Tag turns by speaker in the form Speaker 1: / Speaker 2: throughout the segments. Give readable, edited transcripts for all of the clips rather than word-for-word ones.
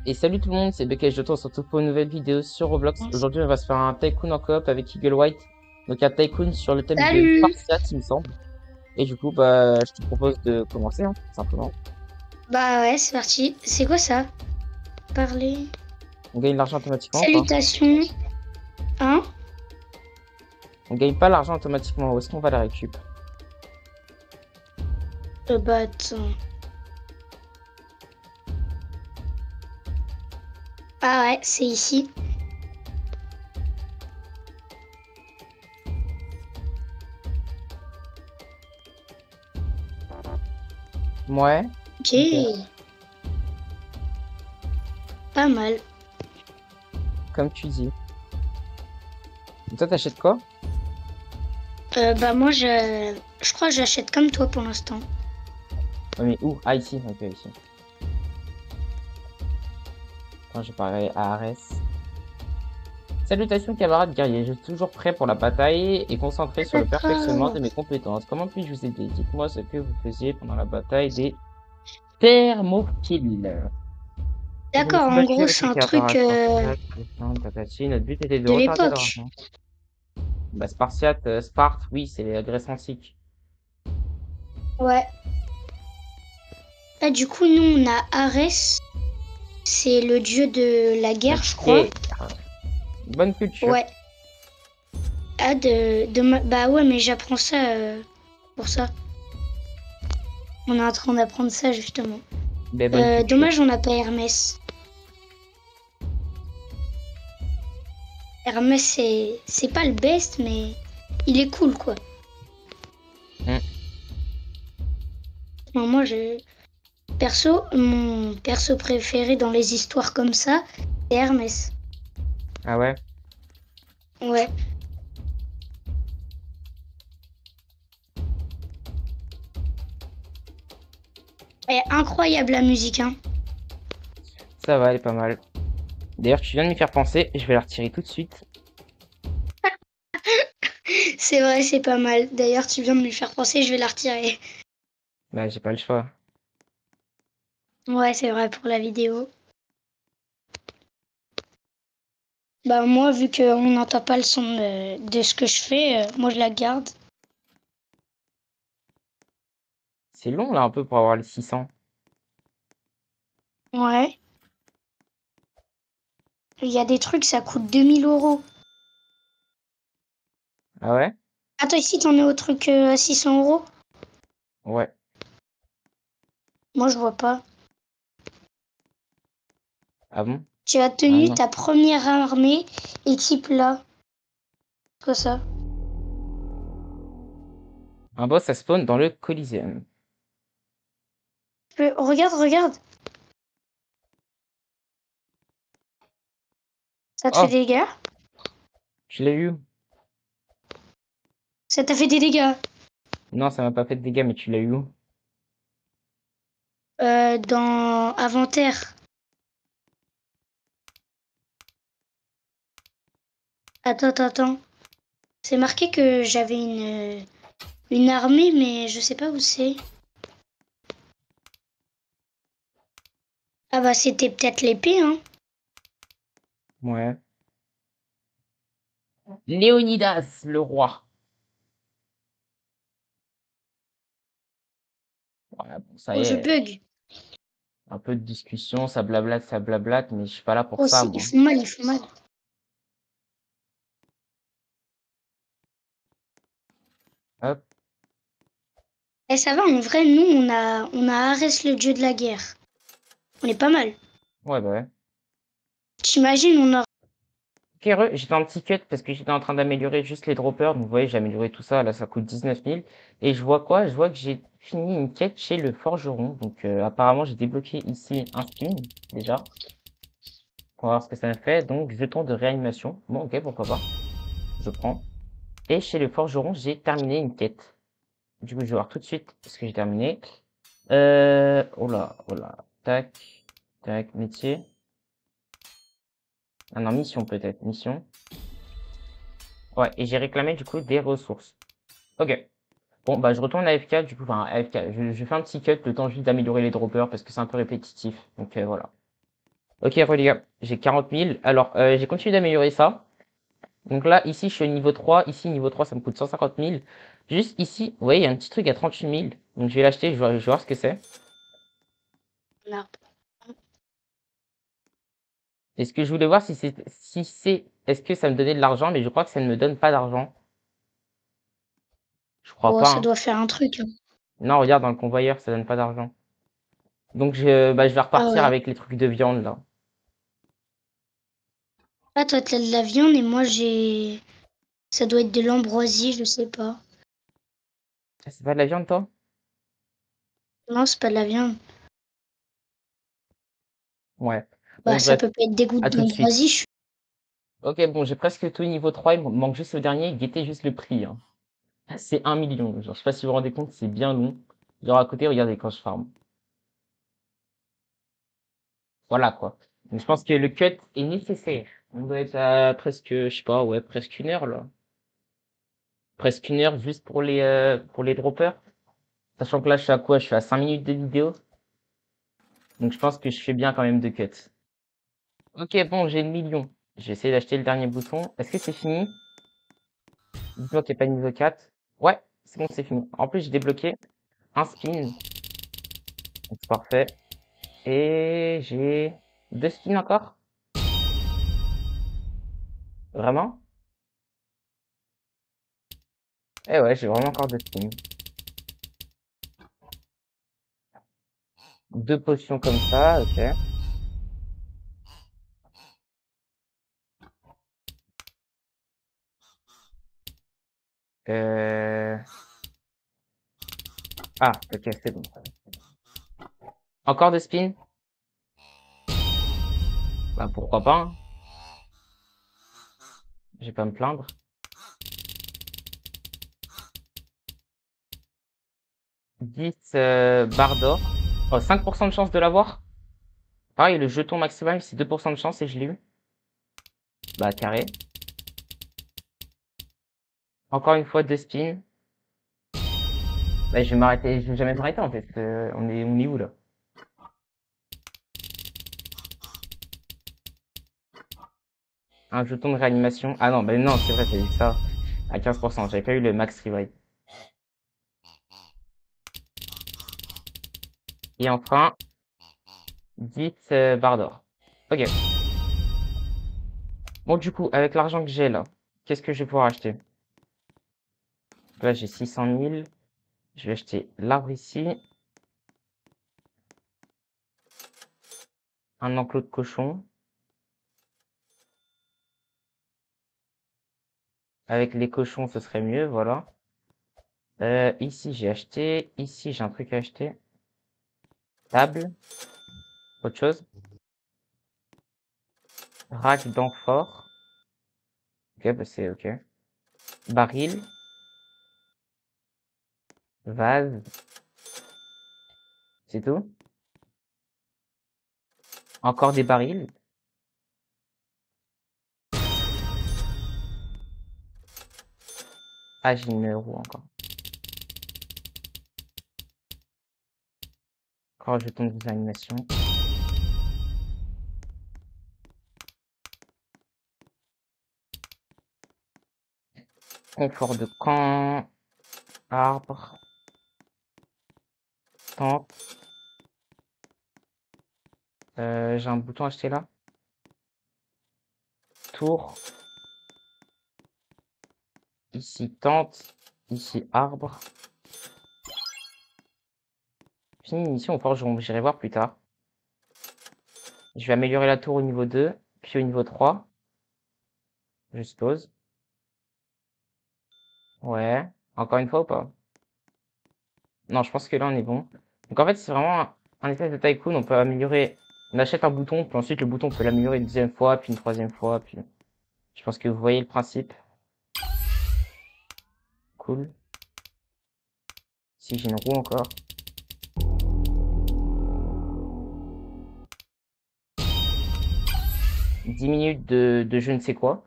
Speaker 1: Et salut tout le monde, c'est BKH de on se retrouve pour une nouvelle vidéo sur Roblox. Aujourd'hui, on va se faire un tycoon en coop avec Eagle White. Donc un tycoon sur le thème de
Speaker 2: Salut!
Speaker 1: Spartiate, il me semble. Et du coup, bah, je te propose de commencer, hein, tout simplement.
Speaker 2: Bah ouais, c'est parti. C'est quoi ça? Parler.
Speaker 1: On gagne l'argent automatiquement ou pas?
Speaker 2: Salutations. Hein?
Speaker 1: On gagne pas l'argent automatiquement, où est-ce qu'on va la récup?
Speaker 2: Bah attends. Ah ouais, c'est ici.
Speaker 1: Ouais,
Speaker 2: Ok.
Speaker 1: ok,
Speaker 2: Pas mal.
Speaker 1: comme tu dis. Et toi, t'achètes quoi?
Speaker 2: Bah moi je crois que j'achète comme toi pour l'instant.
Speaker 1: Ouais, mais où? Ah, ici, ok, ici. Attends, je parlerai à Ares. Salutations camarades guerriers, je suis toujours prêt pour la bataille et concentré sur le perfectionnement
Speaker 2: D'accord.
Speaker 1: de mes compétences. Comment puis-je vous aider? Dites-moi ce que vous faisiez pendant la bataille des Thermopyles. Je me
Speaker 2: D'accord,
Speaker 1: suis
Speaker 2: en
Speaker 1: battu
Speaker 2: gros
Speaker 1: avec
Speaker 2: c'est
Speaker 1: les
Speaker 2: un
Speaker 1: Cardaras
Speaker 2: truc
Speaker 1: Spartiates, Tatati. Notre but était de
Speaker 2: de
Speaker 1: retarder leur
Speaker 2: l'époque.
Speaker 1: avance. Bah, Spartiate, Sparte, oui, c'est la Grèce antique.
Speaker 2: Ouais. Là du coup nous on a Arès. C'est le dieu de la
Speaker 1: La
Speaker 2: guerre, je crois.
Speaker 1: guerre. Bonne culture.
Speaker 2: Ouais. Ah bah ouais mais j'apprends ça pour ça. On est en train d'apprendre ça justement.
Speaker 1: Mais bonne culture.
Speaker 2: Dommage, on n'a pas Hermès. Hermès, c'est pas le best, mais il est cool, quoi.
Speaker 1: Hmm.
Speaker 2: Non, moi, perso, mon perso préféré dans les histoires comme ça, c'est Hermès.
Speaker 1: Ah ouais?
Speaker 2: Ouais. Elle est incroyable, la musique, hein.
Speaker 1: Ça va, elle est pas mal. D'ailleurs, tu viens de m'y faire penser, je vais la retirer tout de suite.
Speaker 2: C'est vrai, c'est pas mal. D'ailleurs, tu viens de me faire penser, je vais la retirer.
Speaker 1: Bah, j'ai pas le choix.
Speaker 2: Ouais, c'est vrai, pour la vidéo. Bah, moi, vu qu'on n'entend pas le son de ce que je fais, moi, je la garde.
Speaker 1: C'est long, là, un peu, pour avoir les 600.
Speaker 2: Ouais. Il y a des trucs, ça coûte 2 000 €.
Speaker 1: Ah ouais?
Speaker 2: Attends, ici, t'en es au truc à 600 €?
Speaker 1: Ouais.
Speaker 2: Moi, je vois pas.
Speaker 1: Ah bon?
Speaker 2: Tu as
Speaker 1: Ah
Speaker 2: tenu
Speaker 1: non.
Speaker 2: ta première armée, équipe là. C'est quoi ça?
Speaker 1: Un boss, ça spawn dans le Coliseum.
Speaker 2: Regarde, regarde. Ça te fait
Speaker 1: Oh,
Speaker 2: des dégâts?
Speaker 1: je l'ai eu.
Speaker 2: Ça t'a fait des dégâts.
Speaker 1: Non, ça m'a pas fait de dégâts, mais tu l'as eu où?
Speaker 2: Dans inventaire. Attends, attends, attends. C'est marqué que j'avais une armée, mais je sais pas où c'est. Ah bah c'était peut-être l'épée, hein.
Speaker 1: Ouais. Léonidas, le roi. Ouais, bon, ça y
Speaker 2: Oh, je
Speaker 1: est.
Speaker 2: bug.
Speaker 1: Un peu de discussion, ça blablate, mais je suis pas là pour
Speaker 2: Oh
Speaker 1: ça,
Speaker 2: si, ils
Speaker 1: moi.
Speaker 2: font mal, ils font mal.
Speaker 1: Hop.
Speaker 2: Eh ça va, en vrai, nous on a Arès le dieu de la guerre. On est pas mal.
Speaker 1: Ouais, bah ouais.
Speaker 2: T'imagines, on a.
Speaker 1: Ok, j'étais en petit cut parce que j'étais en train d'améliorer juste les droppers. Donc, vous voyez, j'ai amélioré tout ça. Là, ça coûte 19 000. Et je vois quoi? Je vois que j'ai fini une quête chez le forgeron. Donc, apparemment, j'ai débloqué ici un spin, déjà. On va voir ce que ça me fait. Donc, jeton de réanimation. Bon, ok, pourquoi pas. Je prends. Et chez le forgeron, j'ai terminé une quête. Du coup, je vais voir tout de suite ce que j'ai terminé. Oh là, oh là. Tac, tac, métier. Ah non, mission peut-être, mission. Ouais, et j'ai réclamé du coup des ressources. Ok. Bon, bah je retourne à AFK, du coup, enfin AFK. Je fais un petit cut le temps juste d'améliorer les droppers parce que c'est un peu répétitif. Donc voilà. Ok, les gars, j'ai 40 000. Alors, j'ai continué d'améliorer ça. Donc là, ici, je suis au niveau 3. Ici, niveau 3, ça me coûte 150 000. Juste ici, vous voyez, il y a un petit truc à 38 000. Donc je vais l'acheter, je vais voir ce que c'est.
Speaker 2: Un arbre.
Speaker 1: Et ce que je voulais voir, est-ce que ça me donnait de l'argent, mais je crois que ça ne me donne pas d'argent. Je crois
Speaker 2: Oh,
Speaker 1: pas,
Speaker 2: ça
Speaker 1: hein.
Speaker 2: doit faire un truc, hein.
Speaker 1: Non, regarde, dans le convoyeur, ça donne pas d'argent. Donc je vais
Speaker 2: Ah
Speaker 1: repartir
Speaker 2: ouais.
Speaker 1: avec les trucs de viande, là.
Speaker 2: Ah, toi, t'as de la viande et moi, j'ai... Ça doit être de l'ambroisie, je sais pas.
Speaker 1: Ah, c'est pas de la viande, toi?
Speaker 2: Non, c'est pas de la viande.
Speaker 1: Ouais.
Speaker 2: Bah,
Speaker 1: Bon,
Speaker 2: ça
Speaker 1: bref,
Speaker 2: peut pas être des gouttes
Speaker 1: à tout de suite.
Speaker 2: d'ambroisie, je suis...
Speaker 1: Ok, bon, j'ai presque tout niveau 3, il me manque juste le dernier, guettez juste le prix, hein. C'est 1 million. Genre, je sais pas si vous vous rendez compte, c'est bien long. Genre à côté, regardez quand je farm. Voilà quoi. Donc je pense que le cut est nécessaire. On doit être à presque, je sais pas, ouais, presque 1 heure là. Presque 1 heure juste pour les droppers. Sachant que là, je suis à quoi? Je suis à 5 minutes de vidéo. Donc je pense que je fais bien quand même de cut. Ok, bon, j'ai le million. J'ai essayé d'acheter le dernier bouton. Est-ce que c'est fini? Dites-moi qu'il n'y a pas de niveau 4. Ouais, c'est bon, c'est fini. En plus, j'ai débloqué un spin. Donc c'est parfait. Et j'ai 2 spins encore. Vraiment? Eh ouais, j'ai vraiment encore 2 spins. 2 potions comme ça, ok. Euh... Ah, ok, c'est bon. Encore 2 spins? Bah pourquoi pas, hein. Je vais pas me plaindre. 10 barres d'or. Oh, 5% de chance de l'avoir. Pareil, le jeton maximum, c'est 2% de chance et je l'ai eu. Bah carré. Encore une fois, 2 spins. Bah je vais m'arrêter, je vais jamais m'arrêter en fait. On est où là? Un jeton de réanimation. Ah non, bah non, c'est vrai, j'ai eu ça à 15%. J'avais pas eu le max revive. Et enfin, 10 barres d'or. Ok. Bon, du coup, avec l'argent que j'ai là, qu'est-ce que je vais pouvoir acheter? Là, j'ai 600 000. Je vais acheter l'arbre ici. Un enclos de cochon. Avec les cochons, ce serait mieux, voilà. Ici, j'ai acheté. Ici, j'ai un truc à acheter. Table. Autre chose. Rack d'amphore. Ok, bah c'est ok. Baril. Vase. C'est tout. Encore des barils. Ah, j'ai une roue encore. Encore un jeton de animation. Confort de camp. Arbre. Tente. J'ai un bouton acheté là. Tour. Ici tente. Ici arbre. Fini mission au forgeron. J'irai voir plus tard. Je vais améliorer la tour au niveau 2. Puis au niveau 3. Je suppose. Ouais. Encore une fois ou pas? Non, je pense que là on est bon. Donc en fait, c'est vraiment un espèce de tycoon. On peut améliorer. On achète un bouton, puis ensuite le bouton on peut l'améliorer une deuxième fois, puis une troisième fois, puis. Je pense que vous voyez le principe. Cool. Si j'ai une roue encore. 10 minutes de je ne sais quoi.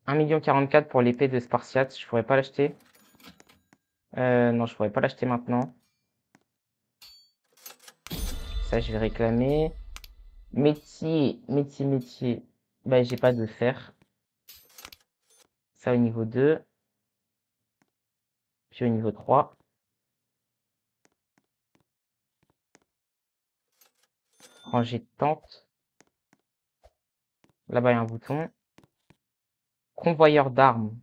Speaker 1: 1,44 million pour l'épée de Spartiate. Je pourrais pas l'acheter. Non, je pourrais pas l'acheter maintenant. Ça, je vais réclamer. Métier. Bah, j'ai pas de fer. Ça au niveau 2. Puis au niveau 3. Ranger de tente. Là-bas, il y a un bouton. Convoyeur d'armes.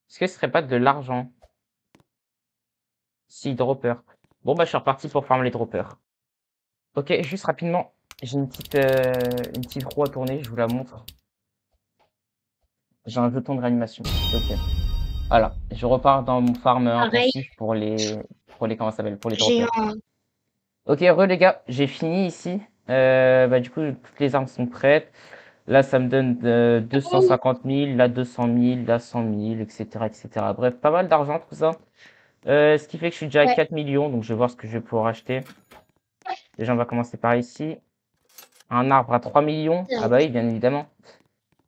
Speaker 1: Est-ce que ce serait pas de l'argent? Si, dropper. Bon, bah, je suis reparti pour farmer les droppers. Ok, juste rapidement. J'ai une petite roue à tourner, je vous la montre. J'ai un jeton de réanimation. Ok. Voilà, je repars dans mon farm
Speaker 2: Pareil,
Speaker 1: intensif comment ça s'appelle, pour les
Speaker 2: j'ai
Speaker 1: droppers.
Speaker 2: un.
Speaker 1: Ok, les gars, j'ai fini ici. Bah, du coup, toutes les armes sont prêtes. Là, ça me donne 250 000, là 200 000, là 100 000, etc., etc. Bref, pas mal d'argent tout ça. Ce qui fait que je suis déjà à
Speaker 2: Ouais.
Speaker 1: 4 millions, donc je vais voir ce que je vais pouvoir acheter. Déjà, on va commencer par ici. Un arbre à 3 millions. Ah bah oui, bien évidemment.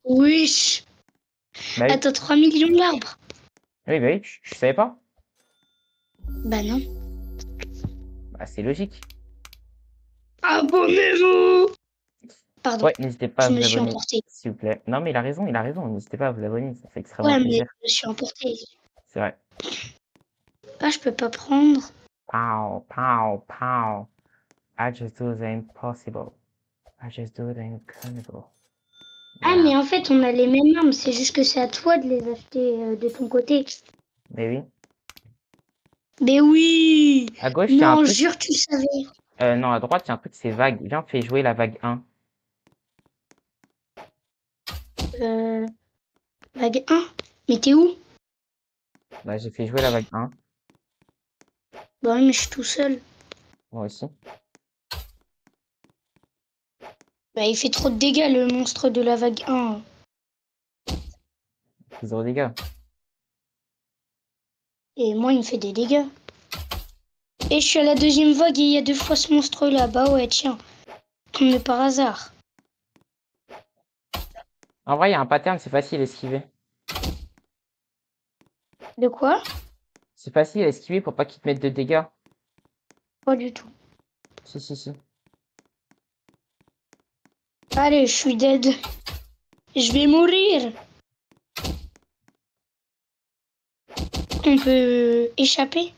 Speaker 2: Oui.
Speaker 1: Bah oui,
Speaker 2: Attends, 3 millions l'arbre?
Speaker 1: oui, bah oui, je savais pas.
Speaker 2: Bah non.
Speaker 1: Bah, c'est logique.
Speaker 2: Abonnez-vous! Pardon,
Speaker 1: Ouais, n'hésitez pas à
Speaker 2: je me
Speaker 1: vous
Speaker 2: suis
Speaker 1: abonner,
Speaker 2: emportée.
Speaker 1: s'il vous plaît. Non, mais il a raison. N'hésitez pas à vous abonner, ça fait extrêmement
Speaker 2: Ouais, mais
Speaker 1: plaisir.
Speaker 2: je me suis emportée.
Speaker 1: C'est vrai.
Speaker 2: Ah, je peux pas prendre.
Speaker 1: Pow, pow, pow. I just do the impossible. I just do the incredible.
Speaker 2: Ah,
Speaker 1: Yeah.
Speaker 2: mais en fait, on a les mêmes armes. C'est juste que c'est à toi de les acheter de ton côté.
Speaker 1: Mais oui.
Speaker 2: Mais oui!
Speaker 1: À gauche, il y a un
Speaker 2: Non,
Speaker 1: truc.
Speaker 2: jure, tu le savais.
Speaker 1: Non, à droite, il y a un truc, c'est vague. Viens, fais jouer la vague 1.
Speaker 2: Euh, vague 1. Mais t'es où?
Speaker 1: Bah, j'ai fait jouer la vague 1.
Speaker 2: Bah oui, mais je suis tout seul.
Speaker 1: Moi aussi.
Speaker 2: Bah, il fait trop de dégâts, le monstre de la vague 1.
Speaker 1: Zéro dégâts.
Speaker 2: Et moi, il me fait des dégâts. Et je suis à la deuxième vague et il y a 2 fois ce monstre-là. Bah ouais, tiens. Comme de par hasard.
Speaker 1: En vrai, il y a un pattern, c'est facile à esquiver.
Speaker 2: De quoi?
Speaker 1: C'est facile à esquiver pour pas qu'il te mette de dégâts.
Speaker 2: Pas du tout.
Speaker 1: Si, si, si.
Speaker 2: Allez, je suis dead. Je vais mourir. On peut échapper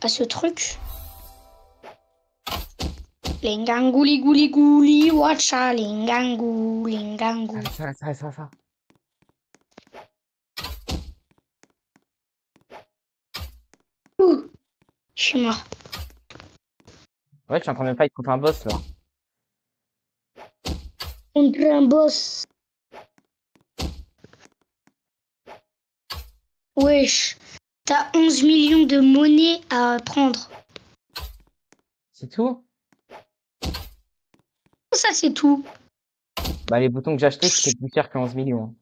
Speaker 2: à ce truc. Lingangu, ligou, ligou, li, watcha, lingangu, lingangu.
Speaker 1: Ça.
Speaker 2: Ouh, je suis mort.
Speaker 1: Ouais, je suis en train de fight contre un boss, là.
Speaker 2: Contre un boss. Wesh. T'as 11 millions de monnaie à prendre.
Speaker 1: C'est tout?
Speaker 2: Ça, c'est tout.
Speaker 1: Bah, les boutons que j'ai achetés, c'était plus cher que 11 millions.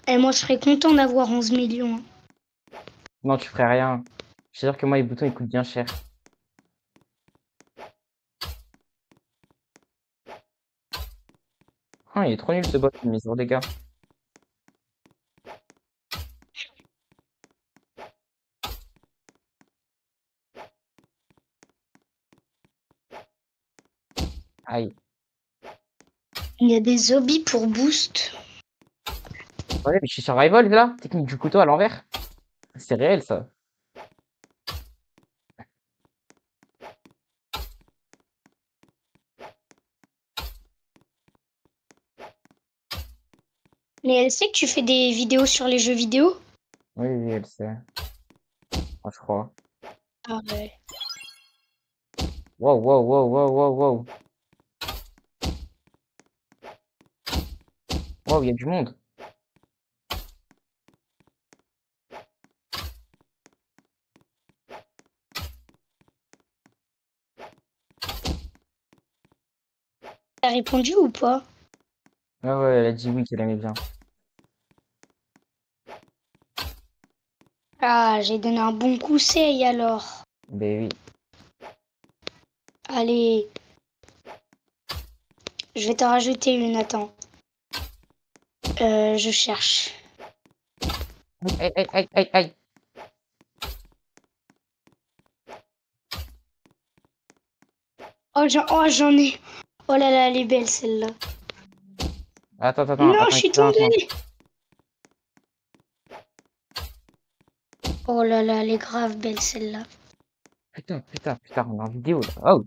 Speaker 2: Et moi, je serais content d'avoir 11 millions.
Speaker 1: Non, tu ferais rien. Je suis sûr que moi, les boutons, ils coûtent bien cher. Ah, il est trop nul, ce boss, il met zéro dégâts. Aïe.
Speaker 2: Il y a des zombies pour boost.
Speaker 1: Ouais, mais je suis survival, là. Technique du couteau à l'envers. C'est réel, ça.
Speaker 2: Mais elle sait que tu fais des vidéos sur les jeux vidéo?
Speaker 1: Oui, oui, elle sait. Moi, je crois.
Speaker 2: Ah ouais.
Speaker 1: Wow, wow, wow, wow, wow, wow. Wow, il y a du monde.
Speaker 2: T'as répondu ou pas?
Speaker 1: Ah ouais, elle a dit oui qu'elle aimait bien.
Speaker 2: Ah, j'ai donné un bon conseil alors.
Speaker 1: Ben oui.
Speaker 2: Allez, je vais t'en rajouter une, attends. Je cherche.
Speaker 1: Aïe, aïe, aïe, aïe, aïe.
Speaker 2: J'en ai. Oh là là, elle est belle celle-là. Non, je
Speaker 1: Attends,
Speaker 2: suis
Speaker 1: expérience.
Speaker 2: tombée. Oh là là, elle est grave belle celle-là.
Speaker 1: Putain, on est en vidéo là. Oh,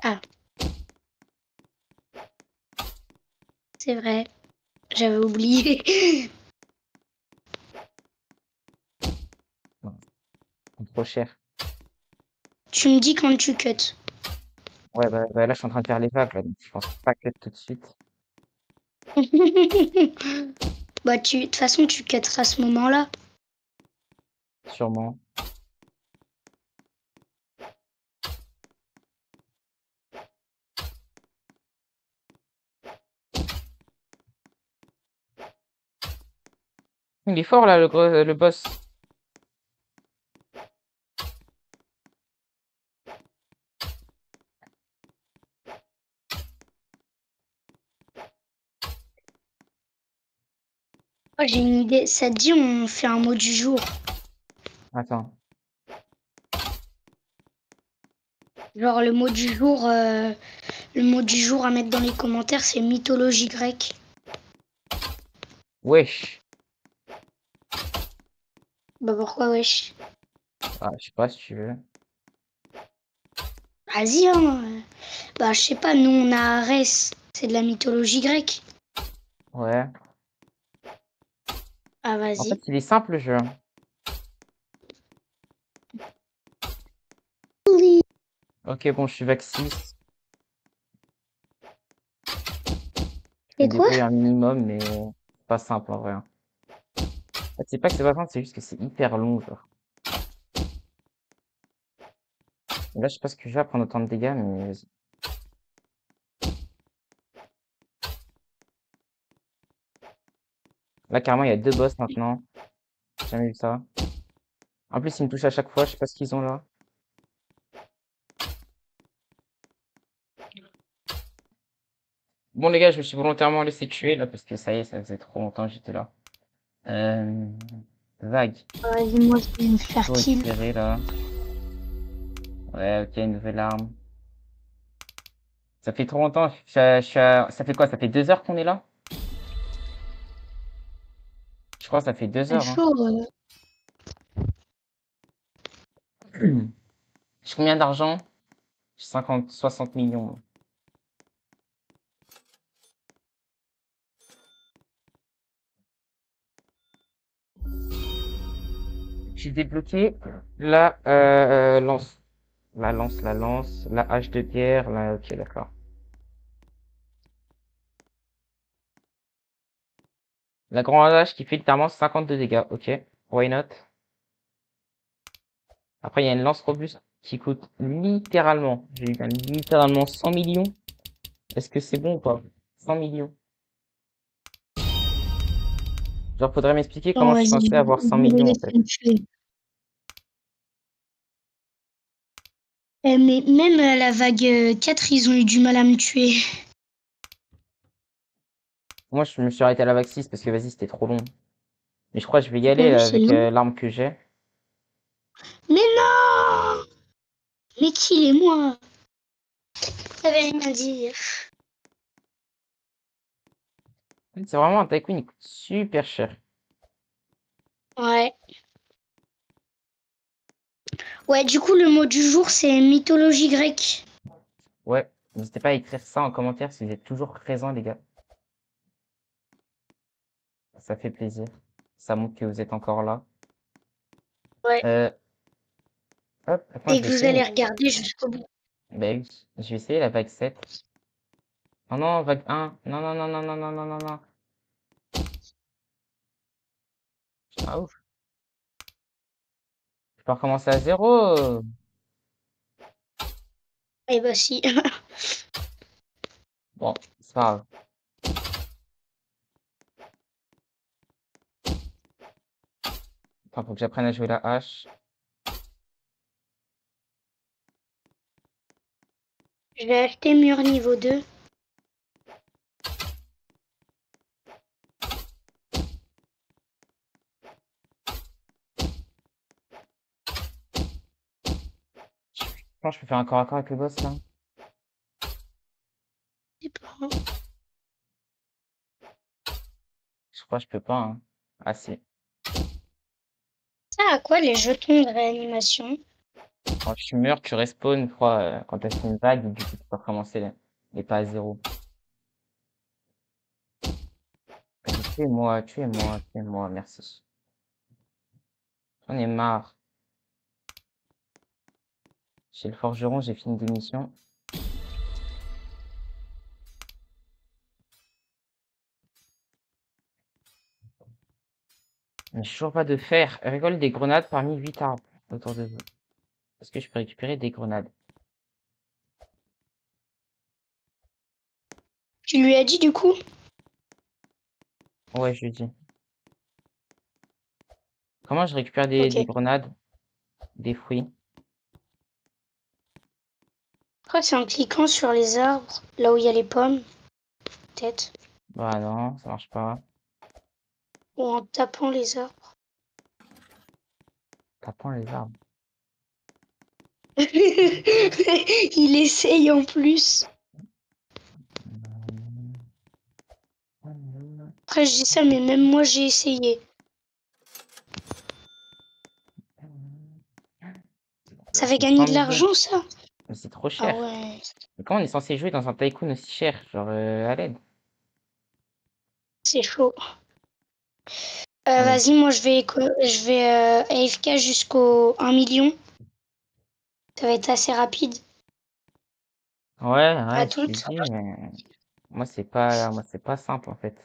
Speaker 2: Ah, c'est vrai. J'avais oublié.
Speaker 1: non, c'est trop cher.
Speaker 2: Tu me dis quand tu cut.
Speaker 1: Ouais, bah là, je suis en train de faire les vagues là, donc je pense pas que tout de suite.
Speaker 2: Bah, de toute façon, tu cutteras à ce moment-là.
Speaker 1: Sûrement. Il est fort là, le boss.
Speaker 2: Oh, j'ai une idée. Ça te dit, on fait un mot du jour.
Speaker 1: Attends.
Speaker 2: Genre, le mot du jour à mettre dans les commentaires, c'est mythologie grecque.
Speaker 1: Wesh.
Speaker 2: Bah, pourquoi, wesh?
Speaker 1: Ah, je sais pas si tu veux.
Speaker 2: Vas-y, hein. Bah, je sais pas, nous, on a Arès. C'est de la mythologie grecque.
Speaker 1: Ouais.
Speaker 2: Ah,
Speaker 1: En fait,
Speaker 2: vas-y.
Speaker 1: il est simple le jeu. Ok, bon, je suis vague 6. Je
Speaker 2: C'est
Speaker 1: me
Speaker 2: quoi?
Speaker 1: débrouille un minimum, mais c'est pas simple en vrai, hein. En fait, c'est pas que c'est pas simple, c'est juste que c'est hyper long, genre. Et là, je sais pas ce que je vais prendre autant de dégâts, mais vas-y. Là, carrément, il y a 2 boss maintenant. J'ai jamais vu ça. En plus, ils me touchent à chaque fois, je sais pas ce qu'ils ont là. Bon, les gars, je me suis volontairement laissé tuer là, parce que ça y est, ça faisait trop longtemps que j'étais là. Euh... Vague.
Speaker 2: Vas-y, moi, je vais me faire
Speaker 1: Tout
Speaker 2: kill.
Speaker 1: récupérer là. Ouais, ok, une nouvelle arme. Ça fait trop longtemps, ça fait quoi? Ça fait 2 heures qu'on est là? Je crois que ça fait 2 heures, hein.
Speaker 2: Chaud.
Speaker 1: J'ai combien d'argent? J'ai 60 millions. J'ai débloqué la lance. La hache de guerre, là, ok, d'accord. La grande hache qui fait littéralement 52 dégâts, ok. Why not? Après, il y a une lance robuste qui coûte littéralement, j'ai eu bien littéralement 100 millions. Est-ce que c'est bon ou pas? 100 millions. Genre, faudrait m'expliquer
Speaker 2: Bon,
Speaker 1: comment je suis
Speaker 2: vas-y,
Speaker 1: censé avoir
Speaker 2: je
Speaker 1: 100
Speaker 2: vais les
Speaker 1: millions, en fait.
Speaker 2: laisser me tuer. Mais même à la vague 4, ils ont eu du mal à me tuer.
Speaker 1: Moi, je me suis arrêté à la vague 6 parce que, vas-y, c'était trop long. Mais je crois que je vais y
Speaker 2: T'as
Speaker 1: aller
Speaker 2: vu,
Speaker 1: là,
Speaker 2: c'est
Speaker 1: avec
Speaker 2: long.
Speaker 1: l'arme que j'ai.
Speaker 2: Mais non! Mais qui est moi? T'avais rien à dire.
Speaker 1: C'est vraiment un tycoon, il coûte super cher.
Speaker 2: Ouais. Ouais, du coup, le mot du jour, c'est mythologie grecque.
Speaker 1: Ouais, n'hésitez pas à écrire ça en commentaire si vous êtes toujours présents, les gars. Ça fait plaisir. Ça montre que vous êtes encore là.
Speaker 2: Ouais.
Speaker 1: Euh, hop, attends,
Speaker 2: Et
Speaker 1: je vais
Speaker 2: que vous
Speaker 1: essayer.
Speaker 2: allez regarder jusqu'au bout.
Speaker 1: Bah oui, je vais essayer la vague 7. Oh non, vague 1. Non, non, non, non, non, non, non, non, non. Ah ouf. Je peux recommencer à zéro.
Speaker 2: Eh bah si.
Speaker 1: Bon, c'est pas grave. Attends, faut que j'apprenne à jouer la hache.
Speaker 2: Je vais acheter mur niveau 2.
Speaker 1: pense que je peux faire un corps à corps avec le boss là.
Speaker 2: C'est pas-
Speaker 1: Je crois que je peux pas. Hein. Ah si.
Speaker 2: Ça à quoi les jetons de réanimation?
Speaker 1: Quand tu meurs, tu respawns, je crois, quand t'as fait une vague, et du coup tu peux recommencer là. Et pas à zéro. Vas-y, tuez-moi, tuez-moi, tuez-moi, merci. J'en ai marre. Chez le forgeron, j'ai fini des missions. Mais j'ai toujours pas de fer. Rigole des grenades parmi 8 arbres autour de vous. Est-ce que je peux récupérer des grenades?
Speaker 2: Tu lui as dit du coup?
Speaker 1: Ouais, je lui dis. Comment je récupère des
Speaker 2: Ok.
Speaker 1: grenades? Des fruits?
Speaker 2: Je crois que c'est en cliquant sur les arbres, là où il y a les pommes, peut-être.
Speaker 1: Bah non, ça marche pas.
Speaker 2: Ou en tapant les arbres.
Speaker 1: Tapons les arbres.
Speaker 2: Il essaye en plus. Après, je dis ça, mais même moi, j'ai essayé. Ça fait
Speaker 1: C'est
Speaker 2: gagner
Speaker 1: 100
Speaker 2: de
Speaker 1: millions.
Speaker 2: l'argent, ça?
Speaker 1: Mais c'est trop
Speaker 2: Ah
Speaker 1: cher.
Speaker 2: ouais,
Speaker 1: Mais comment on est censé jouer dans un tycoon aussi cher? Genre, à l'aide.
Speaker 2: c'est chaud.
Speaker 1: Ouais,
Speaker 2: Vas-y, moi, je vais AFK jusqu'au 1 million. Ça va être assez rapide.
Speaker 1: ouais,
Speaker 2: À
Speaker 1: ouais, je te
Speaker 2: toutes.
Speaker 1: dis, mais moi, c'est pas simple, en fait.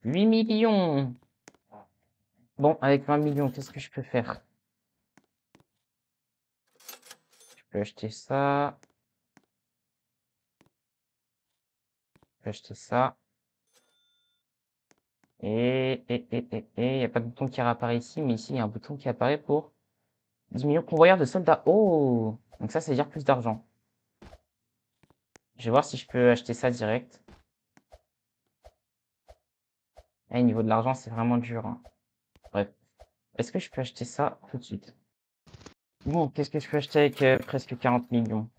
Speaker 1: 8 millions! Bon, avec 20 millions, qu'est-ce que je peux faire? Je peux acheter ça. Je peux acheter ça. Il n'y a pas de bouton qui réapparaît ici, mais ici, il y a un bouton qui apparaît pour 10 millions convoyeurs de soldats. Oh! Donc ça veut dire plus d'argent. Je vais voir si je peux acheter ça direct. Niveau de l'argent, c'est vraiment dur. Hein. Bref. Est-ce que je peux acheter ça tout de suite? Bon, qu'est-ce que je peux acheter avec presque 40 millions?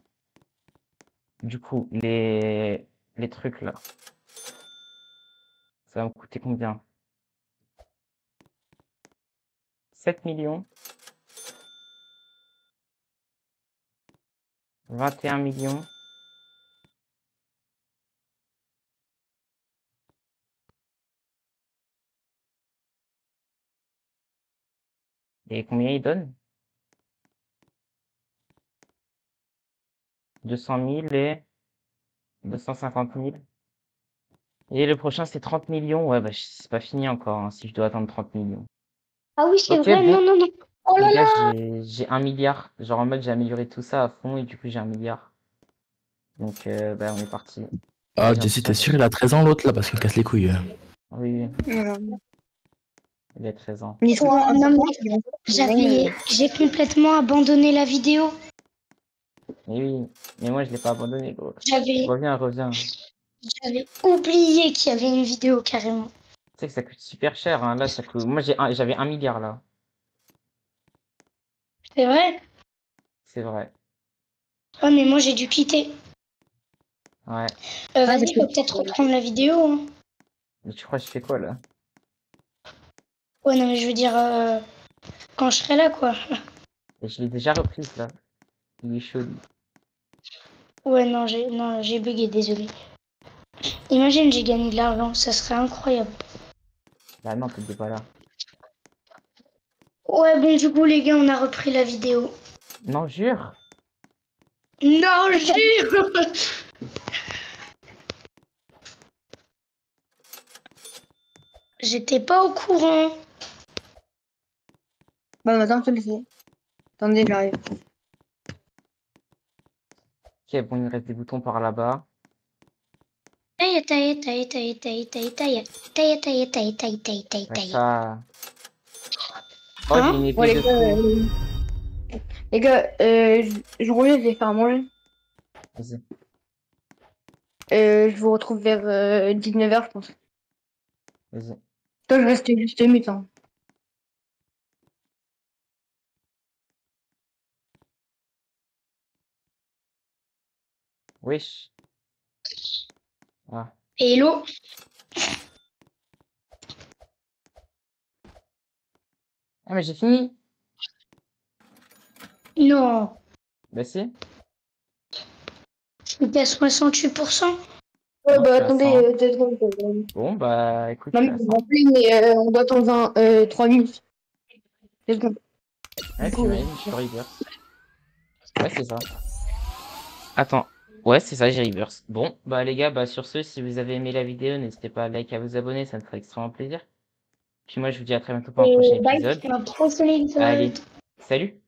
Speaker 1: Du coup, les trucs là, ça va me coûter combien? 7 millions? 21 millions? Et combien ils donnent? 200 000 et 250 000. Et le prochain, c'est 30 millions. Ouais, bah, c'est pas fini encore, hein, si je dois attendre 30 millions.
Speaker 2: Ah oui, c'est
Speaker 1: Ok,
Speaker 2: vrai,
Speaker 1: bon,
Speaker 2: non, non, non. Oh
Speaker 1: les
Speaker 2: là
Speaker 1: gars,
Speaker 2: là!
Speaker 1: j'ai 1 milliard. Genre en mode, j'ai amélioré tout ça à fond et du coup, j'ai 1 milliard. Donc, bah, on est parti.
Speaker 3: Ah,
Speaker 1: Vas-y, on
Speaker 3: Jessie,
Speaker 1: fait ça.
Speaker 3: t'es sûr, il a 13 ans, l'autre, là, parce qu'il casse les couilles.
Speaker 1: Oui, oui,
Speaker 4: Euh,
Speaker 1: il a 13 ans.
Speaker 4: mais souvent,
Speaker 2: Ouais,
Speaker 4: un
Speaker 2: non,
Speaker 4: peu
Speaker 2: mais j'ai complètement abandonné la vidéo.
Speaker 1: Mais oui, mais moi, je l'ai pas abandonné, gros.
Speaker 2: J'avais,
Speaker 1: Reviens, reviens.
Speaker 2: j'avais oublié qu'il y avait une vidéo carrément.
Speaker 1: Tu sais que ça coûte super cher, hein. Là, ça coûte. Moi, j'avais 1 milliard là.
Speaker 2: C'est vrai?
Speaker 1: C'est vrai.
Speaker 2: Ouais, mais moi j'ai dû quitter.
Speaker 1: Ouais.
Speaker 4: parce
Speaker 2: Vas-y,
Speaker 4: que
Speaker 2: faut peut-être reprendre la vidéo. Hein.
Speaker 1: Mais tu crois que je fais quoi là?
Speaker 2: Ouais, non, mais je veux dire, quand je serai là, quoi.
Speaker 1: Et je l'ai déjà reprise là. Il est chaud, lui.
Speaker 2: Ouais, non, j'ai bugué, désolé. Imagine, j'ai gagné de l'argent, ça serait incroyable.
Speaker 1: Bah non, t'étais pas là.
Speaker 2: Ouais, bon, du coup, les gars, on a repris la vidéo.
Speaker 1: Non, jure!
Speaker 2: Non, jure! J'étais pas au courant.
Speaker 4: bah, attends, je te le fais. Attendez, j'arrive.
Speaker 1: Ok, bon, il me reste des boutons par là-bas.
Speaker 2: Taille, taille, taille, taille, taille, taille, taille. Taille, taille, taille, taille, taille, taille,
Speaker 1: Ouais,
Speaker 2: taille.
Speaker 1: ça. Oh, j'ai
Speaker 2: Hein?
Speaker 1: une
Speaker 4: Bon,
Speaker 1: épée de fou.
Speaker 4: les gars, je reviens, je vais faire à manger.
Speaker 1: Vas-y,
Speaker 4: Je vous retrouve vers 19h, je pense.
Speaker 1: vas-y.
Speaker 4: Toi, je reste juste mute, hein.
Speaker 1: Wesh. Ah.
Speaker 2: Hello.
Speaker 1: Ah, mais j'ai fini.
Speaker 2: Non.
Speaker 1: Bah si.
Speaker 2: Je suis qu'à 68%.
Speaker 4: Ouais,
Speaker 1: Non,
Speaker 4: bah
Speaker 1: je suis à
Speaker 4: attendez,
Speaker 1: 100.
Speaker 4: 2 secondes.
Speaker 1: Bon, bah écoute,
Speaker 4: Non,
Speaker 1: je
Speaker 4: mais
Speaker 1: suis à
Speaker 4: je
Speaker 1: 100.
Speaker 4: remplis, mais on doit attendre 3 minutes. 2 secondes.
Speaker 1: Ouais,
Speaker 4: Du coup,
Speaker 1: punaise, je suis reverse. Ouais, c'est ça. Attends. Ouais, c'est ça, j'ai reverse. Bon, bah les gars, bah sur ce, si vous avez aimé la vidéo, n'hésitez pas à liker, à vous abonner, ça me ferait extrêmement plaisir. Puis moi, je vous dis à très bientôt pour un
Speaker 2: Et
Speaker 1: prochain
Speaker 2: bye,
Speaker 1: épisode.
Speaker 2: c'est un prochain épisode.
Speaker 1: Allez, salut!